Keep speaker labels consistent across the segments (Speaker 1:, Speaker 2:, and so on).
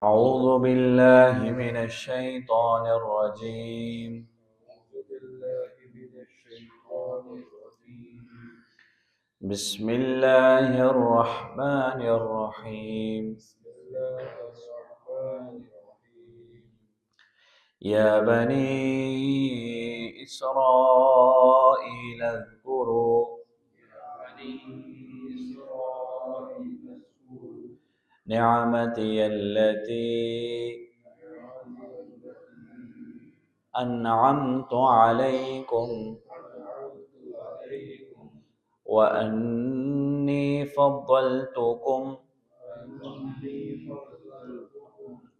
Speaker 1: أعوذ بالله من الشيطان الرجيم. بسم الله الرحمن الرحيم. يا بني إسرائيل اذكروا نعمتي التي أنعمت عليكم وأني فضلتكم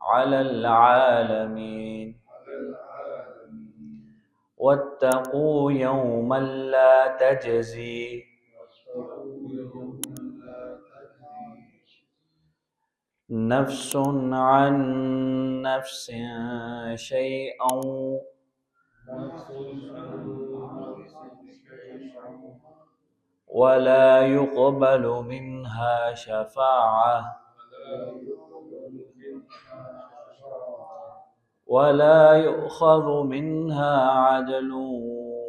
Speaker 1: على العالمين. واتقوا يوما لا تجزي نفس عن نفس شيئا ولا يقبل منها شفاعة ولا يؤخذ منها عدل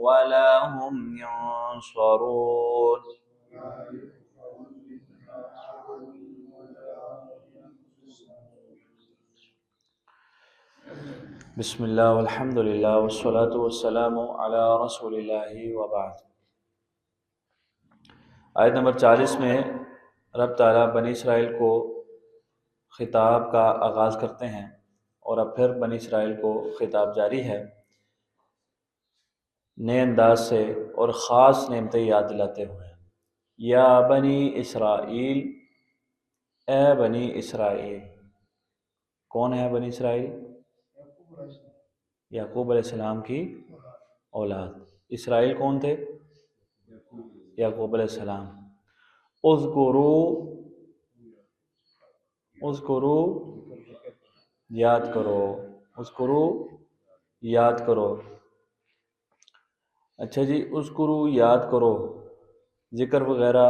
Speaker 1: ولا هم ينصرون. بسم اللہ والحمد للہ والصلاة والسلام علی رسول اللہ وبعد. آیت نمبر 40 میں رب تعالیٰ بنی اسرائیل کو خطاب کا آغاز کرتے ہیں اور اب پھر بنی اسرائیل کو خطاب جاری ہے نئے انداز سے اور خاص نعمتیں یاد دلاتے ہوئے. یا بنی اسرائیل، اے بنی اسرائیل. کون ہے بنی اسرائیل؟ یعقوب علیہ السلام کی اولاد. اسرائیل کون تھے؟ یعقوب علیہ السلام. اذکرو یاد کرو. اذکرو یاد کرو. اچھا جی، اذکرو یاد کرو ذکر وغیرہ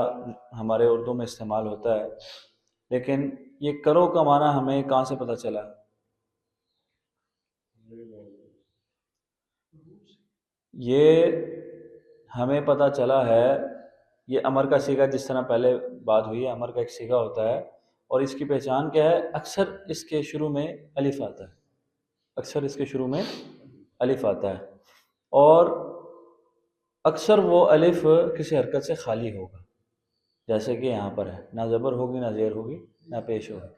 Speaker 1: ہمارے اردو میں استعمال ہوتا ہے، لیکن یہ کرو کا معنی ہمیں کہاں سے پتہ چلا؟ یہ ہمیں پتہ چلا ہے، یہ امر کا صیغہ، جس طرح پہلے بات ہوئی ہے، امر کا ایک صیغہ ہوتا ہے اور اس کی پہچان کیا ہے؟ اکثر اس کے شروع میں الف آتا ہے. اکثر اس کے شروع میں الف آتا ہے اور اکثر وہ الف کسی حرکت سے خالی ہوگا، جیسے کہ یہاں پر ہے، نہ زبر ہوگی نہ زیر ہوگی نہ پیش ہوگی.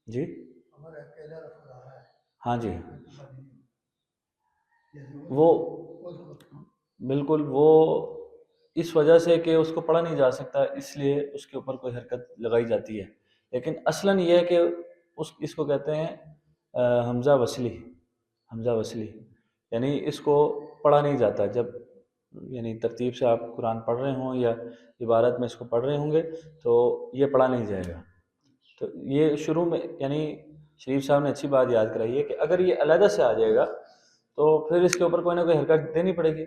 Speaker 1: جی ہاں جی، وہ بالکل وہ اس وجہ سے کہ اس کو پڑھا نہیں جا سکتا، اس لیے اس کے اوپر کوئی حرکت لگائی جاتی ہے. لیکن اصلاً یہ ہے کہ اس کو کہتے ہیں حمزہ وصلی. حمزہ وصلی یعنی اس کو پڑھا نہیں جاتا. جب یعنی ترتیب سے آپ قرآن پڑھ رہے ہوں یا عبارت میں اس کو پڑھ رہے ہوں گے تو یہ پڑھا نہیں جائے گا. تو یہ شروع میں یعنی شریف صاحب نے اچھی بات یاد کرائی ہے کہ اگر یہ علیحدہ سے آ جائے گا تو پھر اس کے اوپر کوئی نہ کوئی حرکت دینی پڑے گی.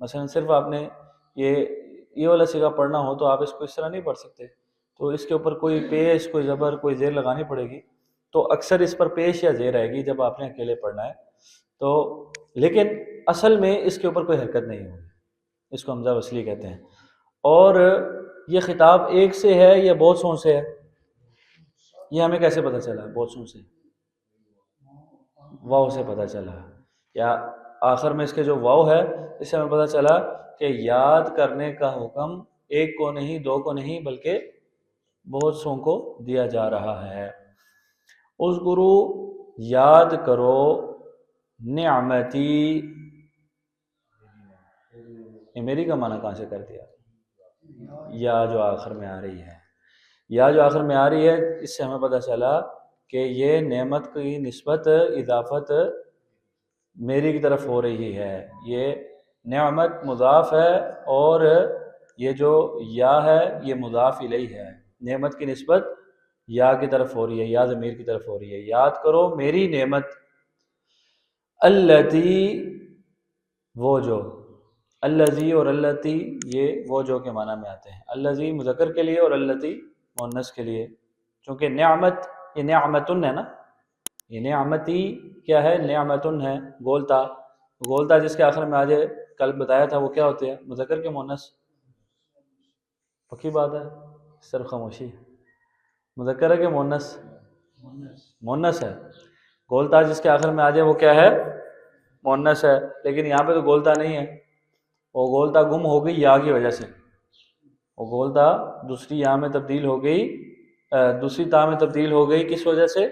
Speaker 1: مثلا صرف آپ نے یہ والا صیغہ پڑھنا ہو تو آپ اس کو اس طرح نہیں پڑھ سکتے، تو اس کے اوپر کوئی پیش، کوئی زبر، کوئی زیر لگانی پڑے گی. تو اکثر اس پر پیش یا زیر آئے گی جب آپ نے اکیلے پڑھنا ہے تو، لیکن اصل میں اس کے اوپر کوئی حرکت نہیں ہوگی. اس کو حمزہ وصلی کہتے ہیں. اور یہ خطاب ایک سے ہے یا بہت سوں سے ہے؟ یہ ہمیں کیسے پتہ چلا؟ بہت سوں سے، واو سے پتہ چلا. یا آخر میں اس کے جو واو ہے اس سے ہمیں پتہ چلا کہ یاد کرنے کا حکم ایک کو نہیں، دو کو نہیں، بلکہ بہت سوں کو دیا جا رہا ہے. اذکرو یاد کرو نعمتی. یہ میری کا معنی کہاں سے کر دیا؟ یا جو آخر میں آ رہی ہے، یا جو آخر میں آ رہی ہے، اس سے ہمیں پتہ چلا کہ یہ نعمت کی نسبت، اضافت میری کی طرف ہو رہی ہے. یہ نعمت مضاف ہے اور یہ جو یا ہے یہ مضاف الیہ ہے. نعمت کی نسبت یا کی طرف ہو رہی ہے، یا ضمیر کی طرف ہو رہی ہے. یاد کرو میری نعمت. التی وہ جو، الذی اور التی یہ وہ جو کے معنی میں آتے ہیں. الذی مذکر کے لیے اور التی مؤنث کے لیے. چونکہ نعمت یہ نعمتن ہے نا، یہ نعمتی کیا ہے؟ نعمتن ہے گولتا، گولتا جس کے آخر میں آج کل بتایا تھا وہ کیا ہوتے ہیں؟ مذکر کے مؤنث؟ پکی بات ہے، صرف خاموشی، مذکر ہے کہ مؤنث؟ مؤنث ہے، گولتا جس کے آخر میں آ جائے وہ کیا ہے؟ مؤنث ہے، لیکن یہاں پہ تو گولتا نہیں ہے، وہ گولتا گم ہو گئی یا کی وجہ سے، وہ گولتا دوسری یا میں تبدیل ہو گئی، دوسری تا میں تبدیل ہو گئی، کس وجہ سے؟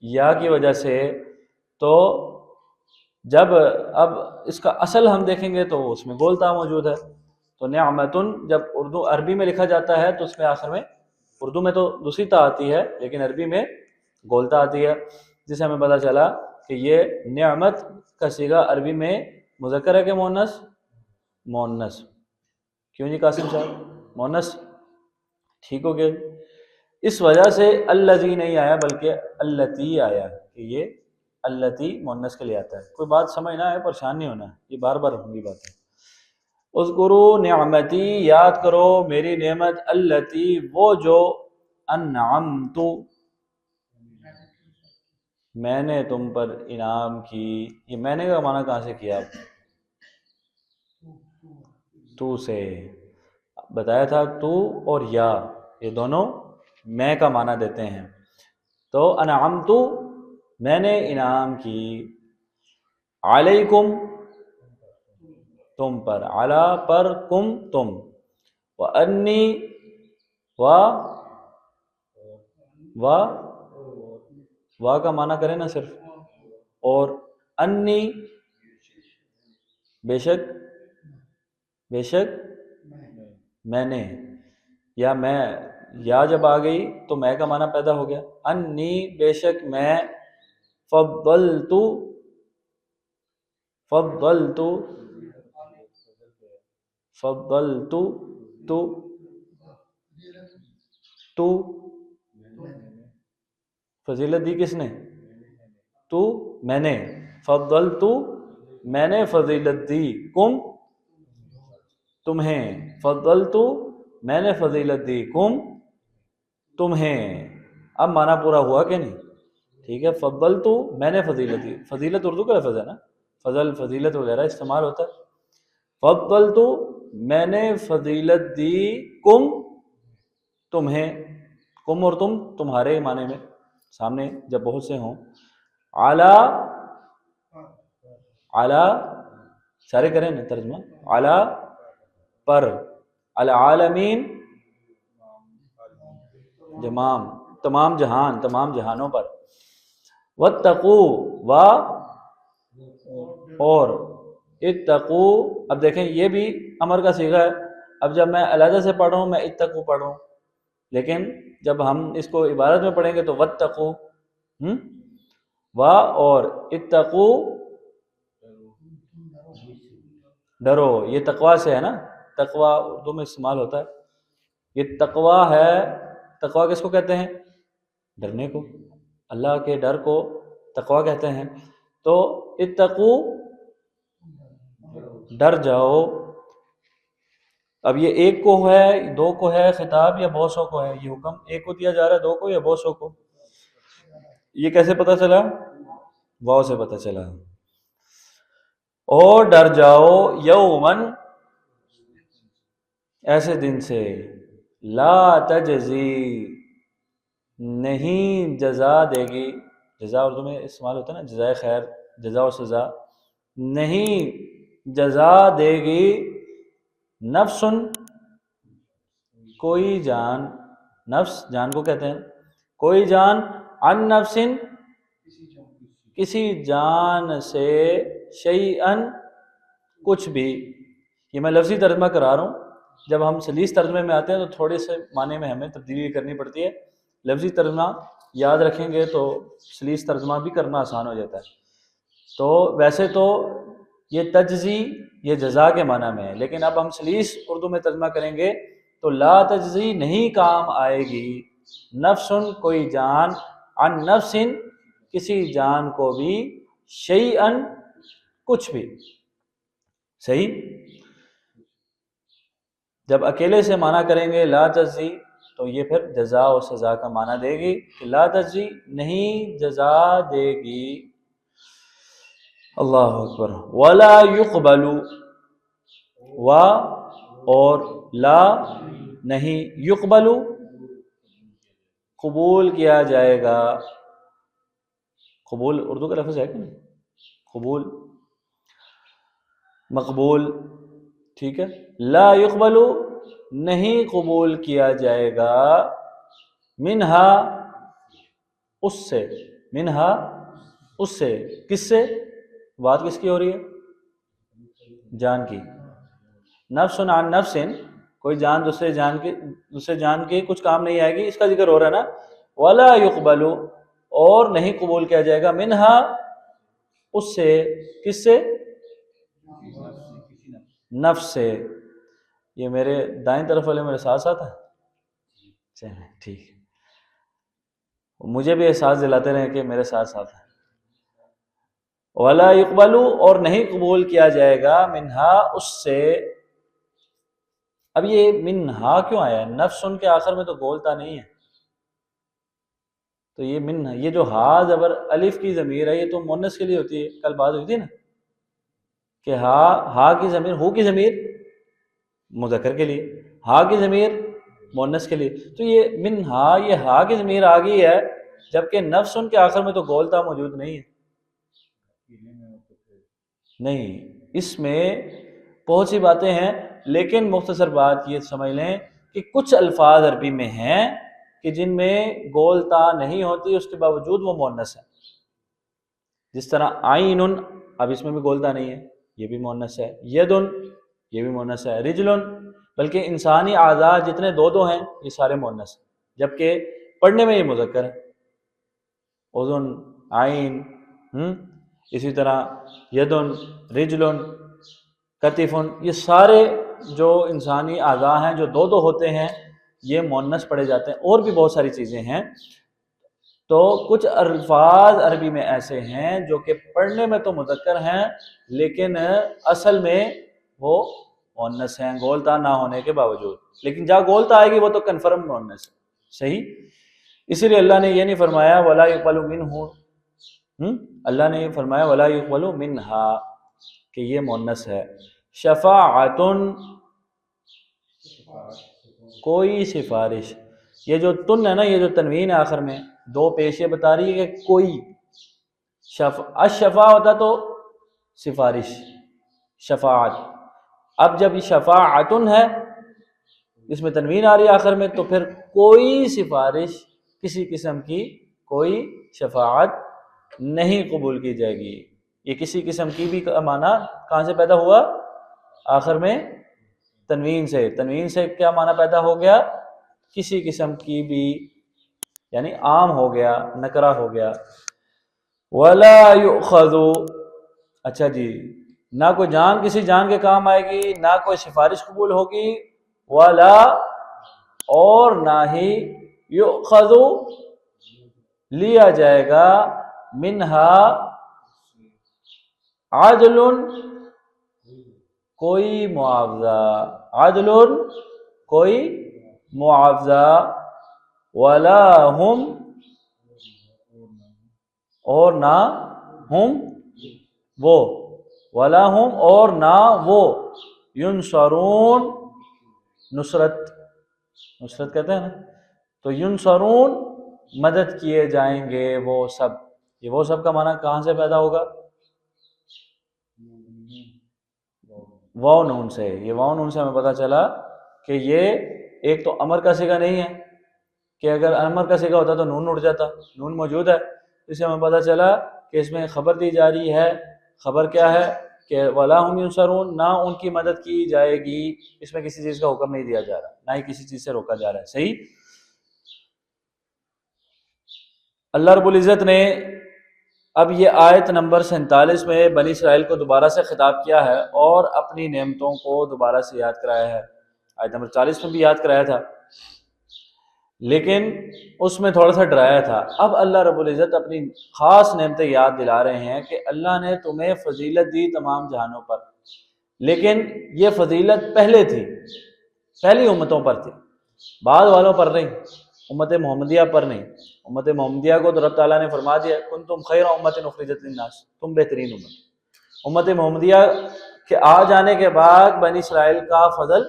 Speaker 1: یا کی وجہ سے۔ تو جب اب اس کا اصل ہم دیکھیں گے تو اس میں گولتا موجود ہے، تو نعمتن جب اردو عربی میں لکھا جاتا ہے تو اس میں آخر میں، اردو میں تو دوسری تا آتی ہے لیکن عربی میں گولتا آتی ہے، جس سے ہمیں پتہ چلا کہ یہ نعمت کا صیغہ عربی میں مذکر ہے کہ مؤنث؟ مؤنث۔ کیوں جی قاسم صاحب مؤنث؟ ٹھیک ہو گیا۔ اس وجہ سے الذی نہیں آیا بلکہ اللتی آیا، کہ یہ اللتی مؤنث کے لیے آتا ہے۔ کوئی بات سمجھ نہ آئے پریشان نہیں ہونا، یہ بار بار ہوں گی باتیں۔ اذکروا نعمتی، یاد کرو میری نعمت، اللتی وہ جو، انعمت میں نے تم پر انعام کی۔ یہ میں نے کا معنی کہاں سے کیا؟ تو سے بتایا تھا، تو اور یا یہ دونوں میں کا معنی دیتے ہیں۔ تو انعمت میں نے انعام کی، علیکم تم پر، علی پر، کم تم، وانی و کا معنی کریں نا صرف، اور انی بے شک، بے شک میں نے، یا میں، یا جب آ گئی تو میں کا معنی پیدا ہو گیا، انی بے شک میں، فضلت فضلت فضلت تو فضیلت دی کس نے؟ تو میں نے، فضلت میں نے فضیلت دی، کم تمہیں، فضلت میں نے فضیلت دی، کم تمہیں۔ اب معنی پورا ہوا کہ نہیں؟ ٹھیک ہے، فضلت میں نے فضیلت دی، فضیلت اردو کا لفظ ہے نا، فضل فضیلت وغیرہ استعمال ہوتا ہے۔ فضلت میں نے فضیلت دی، کم تمہیں، کم اور تم تمہارے معنی میں سامنے جب بہت سے ہوں، اعلی اعلی سارے کریں نا ترجمہ، اعلی پر، العالمین تمام جہان، تمام جہانوں پر، واتقوا و اور، اتقوا اب دیکھیں یہ بھی امر کا صیغہ ہے۔ اب جب میں علیحدہ سے پڑھ رہا ہوں میں اتقوا پڑھ رہا ہوں، لیکن جب ہم اس کو عبارت میں پڑھیں گے تو واتقوا، و اور، اتقوا ڈرو، یہ تقوی سے ہے نا، تقوی اردو میں استعمال ہوتا ہے، یہ تقوی ہے۔ تقوی کس کو کہتے ہیں؟ ڈرنے کو، اللہ کے ڈر کو تقوی کہتے ہیں۔ تو اتقوا ڈر جاؤ۔ اب یہ ایک کو ہے، دو کو ہے خطاب، یا بہت سو کو ہے یہ حکم؟ ایک کو دیا جا رہا ہے، دو کو، یا بہت سو کو؟ یہ کیسے پتہ چلا؟ واو سے پتہ چلا۔ اور ڈر جاؤ، یومن ایسے دن سے، لا تجزی نہیں جزا دے گی، جزا اردو میں استعمال ہوتا ہے نا، جزائے خیر، جزا و سزا، نہیں جزا دے گی، نفس کوئی جان، نفس جان کو کہتے ہیں، کوئی جان، عن نفس کسی جان سے، شیئن کچھ بھی۔ یہ میں لفظی ترجمہ کرا رہا ہوں، جب ہم سلیس ترجمے میں آتے ہیں تو تھوڑے سے معنی میں ہمیں تبدیلی کرنی پڑتی ہے، لفظی ترجمہ یاد رکھیں گے تو سلیس ترجمہ بھی کرنا آسان ہو جاتا ہے۔ تو ویسے تو یہ تجزی یہ جزا کے معنی میں ہے، لیکن اب ہم سلیس اردو میں ترجمہ کریں گے تو لا تجزی نہیں کام آئے گی، نفس کوئی جان، عن نفس کسی جان کو بھی، شیئن کچھ بھی۔ صحیح؟ جب اکیلے سے معنی کریں گے لا تجزی تو یہ پھر جزا و سزا کا معنی دے گی کہ لا تجزی نہیں جزا دے گی. اللہ اکبر. ولا یقبل و اور لا نہیں یقبل قبول کیا جائے گا. قبول اردو کا لفظ ہے کہ نہیں؟ قبول مقبول ٹھیک ہے. لا یقبل نہیں قبول کیا جائے گا منہا اس سے. منہا اس سے کس سے؟ بات کس کی ہو رہی ہے؟ جان کی. نفس عن نفس کوئی جان دوسرے جان کے کچھ کام نہیں آئے گی اس کا ذکر ہو رہا ہے نا. ولا یقبل اور نہیں قبول کیا جائے گا منہا اس سے. کس سے؟ نفس سے. یہ میرے دائیں طرف والے میرے ساتھ ساتھ ہیں؟ چلیں ٹھیک ہے. مجھے بھی احساس دلاتے رہیں کہ میرے ساتھ ساتھ ہیں. ولا یقبل اور نہیں قبول کیا جائے گا منہا اس سے. اب یہ منہا کیوں آیا ہے؟ نفس ان کے آخر میں تو گولتا نہیں ہے. تو یہ منہا یہ جو ہا زبر الف کی ضمیر ہے یہ تو مونس کے لیے ہوتی ہے. کل بات ہوئی تھی نا کہ ہا کی ضمیر ہو کی ضمیر مذکر کے لیے ہا کی ضمیر مونس کے لیے. تو یہ منہا یہ ہا کی ضمیر آ گئی ہے جبکہ نفس ان کے آخر میں تو گولتا موجود نہیں ہے. نہیں اس میں بہت سی باتیں ہیں لیکن مختصر بات یہ سمجھ لیں کہ کچھ الفاظ عربی میں ہیں کہ جن میں گولتا نہیں ہوتی اس کے باوجود وہ مؤنث ہے. جس طرح عین اب اس میں بھی گولتا نہیں ہے یہ بھی مؤنث ہے. ید یہ بھی مؤنث ہے. رجل بلکہ انسانی اعضاء جتنے دو ہیں یہ سارے مؤنث ہیں جبکہ پڑھنے میں یہ مذکر ہے. اذن عین اسی طرح یدن رجلن کتفن یہ سارے جو انسانی اعضاء ہیں جو دو ہوتے ہیں یہ مؤنث پڑھے جاتے ہیں. اور بھی بہت ساری چیزیں ہیں. تو کچھ الفاظ عربی میں ایسے ہیں جو کہ پڑھنے میں تو مذکر ہیں لیکن اصل میں وہ مؤنث ہیں گولتا نہ ہونے کے باوجود. لیکن جہاں گولتا آئے گی وہ تو کنفرم مؤنث ہے. صحیح. اسی لیے اللہ نے یہ نہیں فرمایا ولا یقبل منہ اللہ نے یہ فرمایا ولا یقبل منہا کہ یہ مؤنث ہے. شفاعتن کوئی سفارش. یہ جو تن ہے نا یہ جو تنوین ہے آخر میں دو پیش یہ بتا رہی ہے کہ کوئی. الشفاع ہوتا تو سفارش شفاعت. اب جب یہ شفاعتن ہے اس میں تنوین آ رہی ہے آخر میں تو پھر کوئی سفارش کسی قسم کی کوئی شفاعت نہیں قبول کی جائے گی. یہ کسی قسم کی بھی معنی کہاں سے پیدا ہوا؟ آخر میں تنوین سے. تنوین سے کیا معنی پیدا ہو گیا؟ کسی قسم کی بھی یعنی عام ہو گیا نکرہ ہو گیا. ولا یؤخذ اچھا جی نہ کوئی جان کسی جان کے کام آئے گی نہ کوئی سفارش قبول ہوگی. ولا اور نہ ہی یؤخذ لیا جائے گا منہا عدل کوئی معاوضہ. عدل کوئی معاوضہ. ولا ہم اور نہ ہم وہ. ولا ہم اور نہ وہ ینصرون نصرت کہتے ہیں نا تو ینصرون مدد کیے جائیں گے وہ سب. یہ وہ سب کا معنی کہاں سے پیدا ہوگا؟ واو نون سے. یہ واو نون سے ہمیں پتہ چلا کہ یہ ایک تو امر کا صیغہ نہیں ہے کہ اگر امر کا صیغہ ہوتا تو نون اڑ جاتا. نون موجود ہے اس سے ہمیں پتہ چلا کہ اس میں خبر دی جا رہی ہے. خبر کیا ہے کہ ولا ہم ینصرون نہ ان کی مدد کی جائے گی. اس میں کسی چیز کا حکم نہیں دیا جا رہا نہ ہی کسی چیز سے روکا جا رہا ہے. صحیح. اللہ رب العزت نے اب یہ آیت نمبر 47 میں بنی اسرائیل کو دوبارہ سے خطاب کیا ہے اور اپنی نعمتوں کو دوبارہ سے یاد کرایا ہے. آیت نمبر 40 میں بھی یاد کرایا تھا لیکن اس میں تھوڑا سا ڈرایا تھا. اب اللہ رب العزت اپنی خاص نعمتیں یاد دلا رہے ہیں کہ اللہ نے تمہیں فضیلت دی تمام جہانوں پر لیکن یہ فضیلت پہلے تھی پہلی امتوں پر تھی. بعد والوں پر نہیں، امت محمدیہ پر نہیں۔ امت محمدیہ کو تو رب تعالیٰ نے فرما دیا کنتم خیر امت اخرجت للناس، تم بہترین امت محمدیہ کے آ جانے کے بعد بنی اسرائیل کا فضل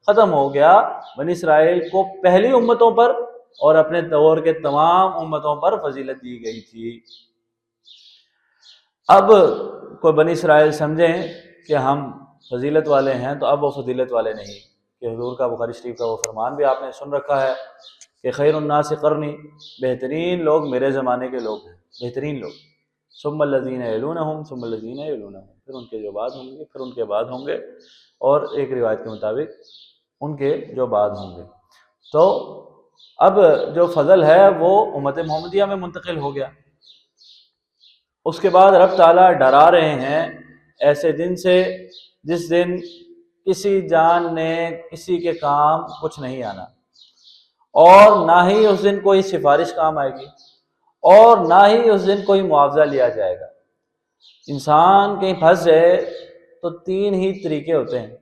Speaker 1: ختم ہو گیا، بنی اسرائیل کو پہلی امتوں پر اور اپنے دور کے تمام امتوں پر فضیلت دی گئی تھی۔ اب کوئی بنی اسرائیل سمجھیں کہ ہم فضیلت والے ہیں تو اب وہ فضیلت والے نہیں، کہ حضور کا بخاری شریف کا وہ فرمان بھی آپ نے سن رکھا ہے کہ خیر الناس قرنی، بہترین لوگ میرے زمانے کے لوگ ہیں، بہترین لوگ، ثم الذین یلونہم ثم الذین یلونہم، پھر ان کے جو بعد ہوں گے، پھر ان کے بعد ہوں گے، اور ایک روایت کے مطابق ان کے جو بعد ہوں گے۔ تو اب جو فضل ہے وہ امت محمدیہ میں منتقل ہو گیا۔ اس کے بعد رب تعالیٰ ڈرا رہے ہیں ایسے دن سے جس دن کسی جان نے کسی کے کام کچھ نہیں آنا، اور نہ ہی اس دن کوئی سفارش کام آئے گی، اور نہ ہی اس دن کوئی معاوضہ لیا جائے گا۔ انسان کہیں پھنس جائے تو تین ہی طریقے ہوتے ہیں۔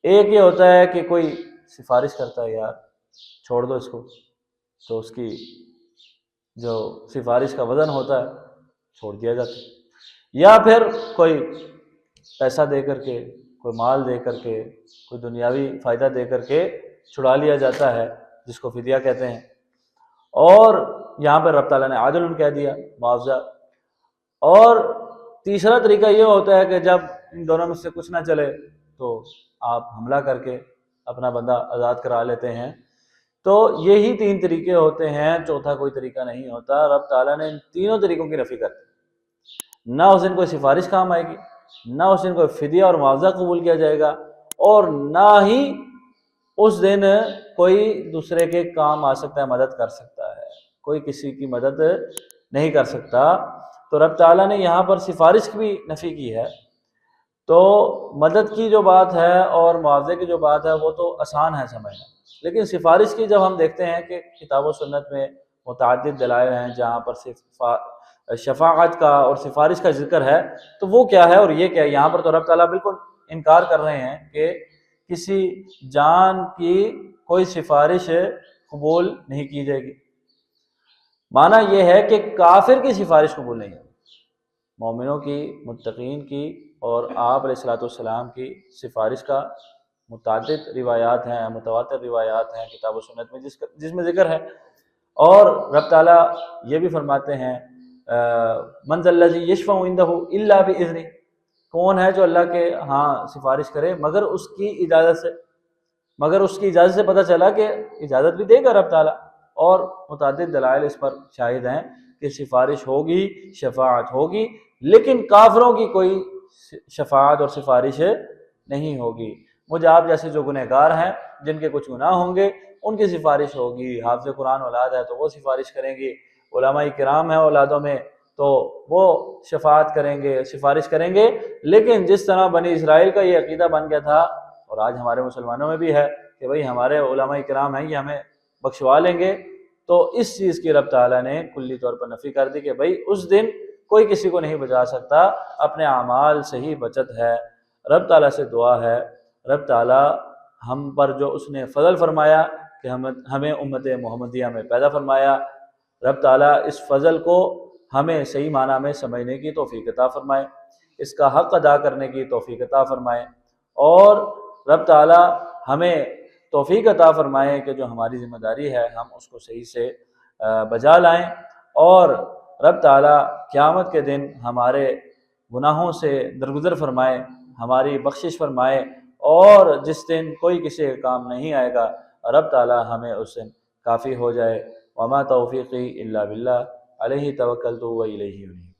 Speaker 1: ایک یہ ہوتا ہے کہ کوئی سفارش کرتا ہے یار چھوڑ دو اس کو، تو اس کی جو سفارش کا وزن ہوتا ہے چھوڑ دیا جاتا ہے، یا پھر کوئی پیسہ دے کر کے، کوئی مال دے کر کے، کوئی دنیاوی فائدہ دے کر کے چھڑا لیا جاتا ہے، جس کو فدیہ کہتے ہیں۔ اور یہاں پر رب تعالیٰ نے عادل کہہ دیا، معاوضہ۔ اور تیسرا طریقہ یہ ہوتا ہے کہ جب ان دونوں میں سے کچھ نہ چلے تو آپ حملہ کر کے اپنا بندہ آزاد کرا لیتے ہیں۔ تو یہی تین طریقے ہوتے ہیں، چوتھا کوئی طریقہ نہیں ہوتا۔ رب تعالیٰ نے ان تینوں طریقوں کی نفی کر دی، نہ اس دن کوئی سفارش کام آئے گی، نہ اس دن کوئی فدیہ اور معاوضہ قبول کیا جائے گا، اور نہ ہی اس دن کوئی دوسرے کے کام آ سکتا ہے، مدد کر سکتا ہے، کوئی کسی کی مدد نہیں کر سکتا۔ تو رب تعالیٰ نے یہاں پر سفارش کی بھی نفی کی ہے۔ تو مدد کی جو بات ہے اور معاوضے کی جو بات ہے وہ تو آسان ہے سمجھنا، لیکن سفارش کی جب ہم دیکھتے ہیں کہ کتاب و سنت میں متعدد دلائل ہیں جہاں پر شفاعت کا اور سفارش کا ذکر ہے، تو وہ کیا ہے اور یہ کیا ہے؟ یہاں پر تو رب تعالیٰ بالکل انکار کر رہے ہیں کہ کسی جان کی کوئی سفارش قبول نہیں کی جائے گی۔ معنی یہ ہے کہ کافر کی سفارش قبول نہیں ہے، مومنوں کی، متقین کی اور آپ علیہ الصلوۃ والسلام کی سفارش کا متعدد روایات ہیں، متواتر روایات ہیں کتاب و سنت میں جس میں ذکر ہے۔ اور رب تعالیٰ یہ بھی فرماتے ہیں من ذا الذی یشفع عندہ الا باذنہ، کون ہے جو اللہ کے ہاں سفارش کرے مگر اس کی اجازت سے، مگر اس کی اجازت سے پتہ چلا کہ اجازت بھی دے گا رب تعالیٰ، اور متعدد دلائل اس پر شاہد ہیں کہ سفارش ہوگی، شفاعت ہوگی، لیکن کافروں کی کوئی شفاعت اور سفارش نہیں ہوگی۔ مجھے آپ جیسے جو گنہگار ہیں جن کے کچھ گناہ ہوں گے ان کی سفارش ہوگی، حافظ قرآن اولاد ہے تو وہ سفارش کریں گی، علماء کرام ہیں اولادوں میں تو وہ شفاعت کریں گے، سفارش کریں گے۔ لیکن جس طرح بنی اسرائیل کا یہ عقیدہ بن گیا تھا، اور آج ہمارے مسلمانوں میں بھی ہے کہ بھئی ہمارے علماء کرام ہیں یہ ہمیں بخشوا لیں گے، تو اس چیز کی رب تعالیٰ نے کلی طور پر نفی کر دی کہ بھئی اس دن کوئی کسی کو نہیں بچا سکتا، اپنے اعمال سے ہی بچت ہے۔ رب تعالیٰ سے دعا ہے رب تعالیٰ ہم پر جو اس نے فضل فرمایا کہ ہمیں امت محمدیہ میں پیدا فرمایا، رب تعالیٰ اس فضل کو ہمیں صحیح معنی میں سمجھنے کی توفیق عطا فرمائے، اس کا حق ادا کرنے کی توفیق عطا فرمائے، اور رب تعالیٰ ہمیں توفیق عطا فرمائے کہ جو ہماری ذمہ داری ہے ہم اس کو صحیح سے بجا لائیں، اور رب تعالیٰ قیامت کے دن ہمارے گناہوں سے درگزر فرمائے، ہماری بخشش فرمائے، اور جس دن کوئی کسی کا کام نہیں آئے گا رب تعالیٰ ہمیں اس دن کافی ہو جائے۔ وما توفیقی الا باللہ علیہ توکلت و الیہ انیب۔